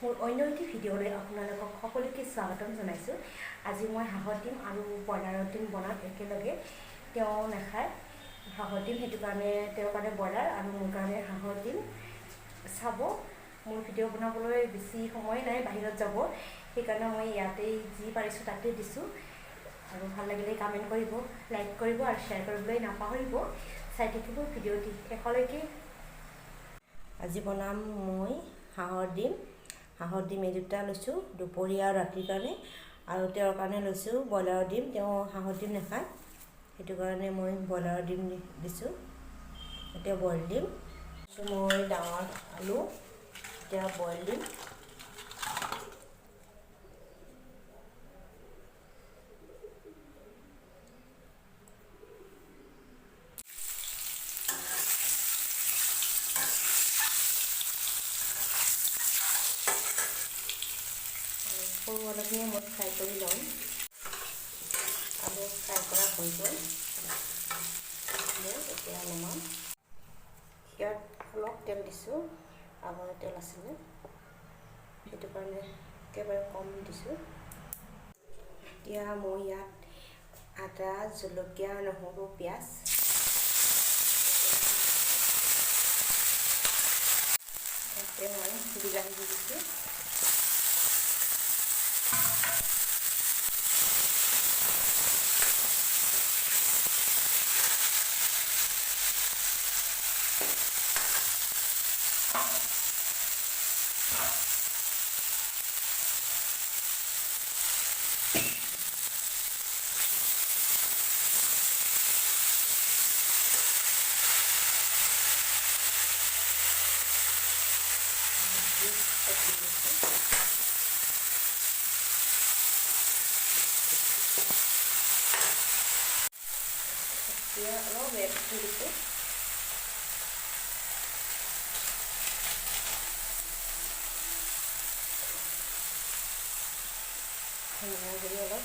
মোৰ অন্য এটি ভিডিঅ'লৈ আপোনালোকক সকলোকে স্বাগতম জনাইছোঁ। আজি মই হাঁহৰ ডিম আৰু ব্ৰইলাৰৰ ডিম বনাম একেলগে। তেওঁ নাখায় হাঁহৰ ডিম, সেইটো কাৰণে তেওঁৰ কাৰণে ব্ৰইলাৰ আৰু মোৰ কাৰণে হাঁহৰ ডিম। চাব, মোৰ ভিডিঅ' বনাবলৈ বেছি সময় নাই, বাহিৰত যাব, সেইকাৰণে মই ইয়াতেই যি পাৰিছোঁ তাতেই দিছোঁ। আৰু ভাল লাগিলে কমেণ্ট কৰিব, লাইক কৰিব আৰু শ্বেয়াৰ কৰিবলৈ নাপাহৰিব। চাই থাকিব ভিডিঅ'টি শেষলৈকে। আজি বনাম মই হাঁহৰ ডিম। হাঁহৰ ডিম এই দুটা লৈছোঁ দুপৰীয়া আৰু ৰাতিৰ কাৰণে, আৰু তেওঁৰ কাৰণে লৈছোঁ ব্ৰইলাৰৰ ডিম। তেওঁ হাঁহৰ ডিম নাখায়, সেইটো কাৰণে মই ব্ৰইলাৰৰ ডিম দিছোঁ। এতিয়া বইল দিম। মই ডাঙৰ আলু, এতিয়া বইল দিম। সৰু আলুখিনি মই ফ্ৰাই কৰি ল'ম। আলু ফ্ৰাই কৰা হৈ গ'ল, এতিয়া নমাম। ইয়াত অলপ তেল দিছোঁ, আগৰ তেল আছিলে, সেইটো কাৰণে একেবাৰে কম দিছোঁ। এতিয়া মই ইয়াত আদা, জলকীয়া, নহৰু, পিঁয়াজ, এতিয়া মই বিলাহী দি দিছোঁ। এতিয়া অলপ ৰেড দি দিছোঁ। ধনিয়া গুড়ি অলপ,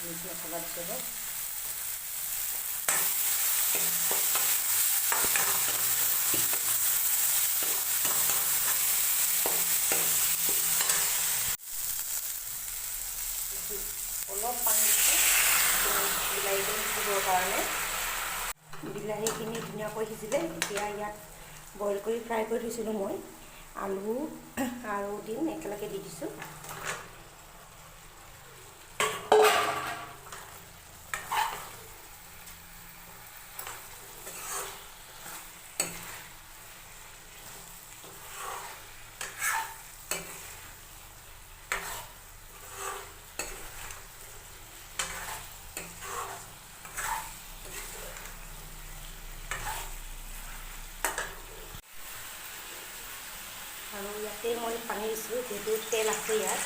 মিট মছলা দিছোঁ অলপ। অলপ পানী দিছোঁ বিলাহীখিনি সিজিবৰ কাৰণে। বিলাহীখিনি ধুনীয়াকৈ সিজিলে, এতিয়া ইয়াত বইল কৰি ফ্ৰাই কৰি থৈছিলোঁ মই আলু আৰু ডিম একেলগে দি দিছোঁ। আৰু ইয়াতে মই পানী দিছোঁ, যিহেতু তেল আছে ইয়াত।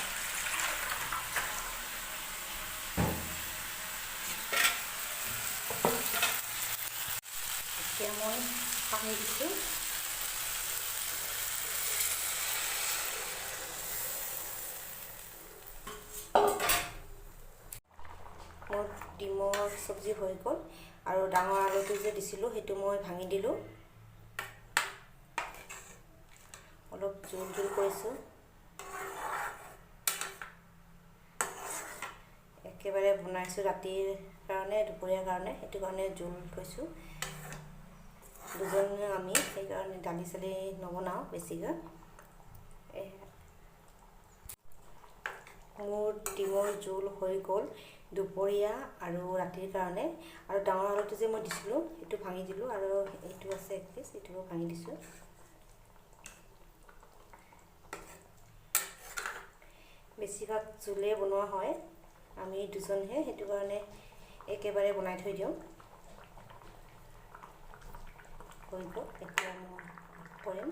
এতিয়া মই পানী দিছোঁ। মোৰ ডিমৰ চব্জি হৈ গ'ল, আৰু ডাঙৰ আলুটো যে দিছিলোঁ সেইটো মই ভাঙি দিলোঁ। অলপ জোল জোল কৰিছোঁ, একেবাৰে বনাইছোঁ ৰাতিৰ কাৰণে, দুপৰীয়াৰ কাৰণে, সেইটো কাৰণে জোল থৈছোঁ। দুজনে আমি, সেইকাৰণে দালি চালি নবনাওঁ বেছিকৈ। মোৰ ডিমৰ জোল হৈ গ'ল দুপৰীয়া আৰু ৰাতিৰ কাৰণে। আৰু ডাঙৰ আলুটো যে মই দিছিলোঁ সেইটো ভাঙি দিলোঁ, আৰু এইটো আছে এক পিচ, এইটোও ভাঙি দিছোঁ। বেছিভাগ জোলে বনোৱা হয়, আমি দুজনহে, সেইটো কাৰণে একেবাৰে বনাই থৈ দিওঁ। হৈ গ'ল, এতিয়া মই কৰিম।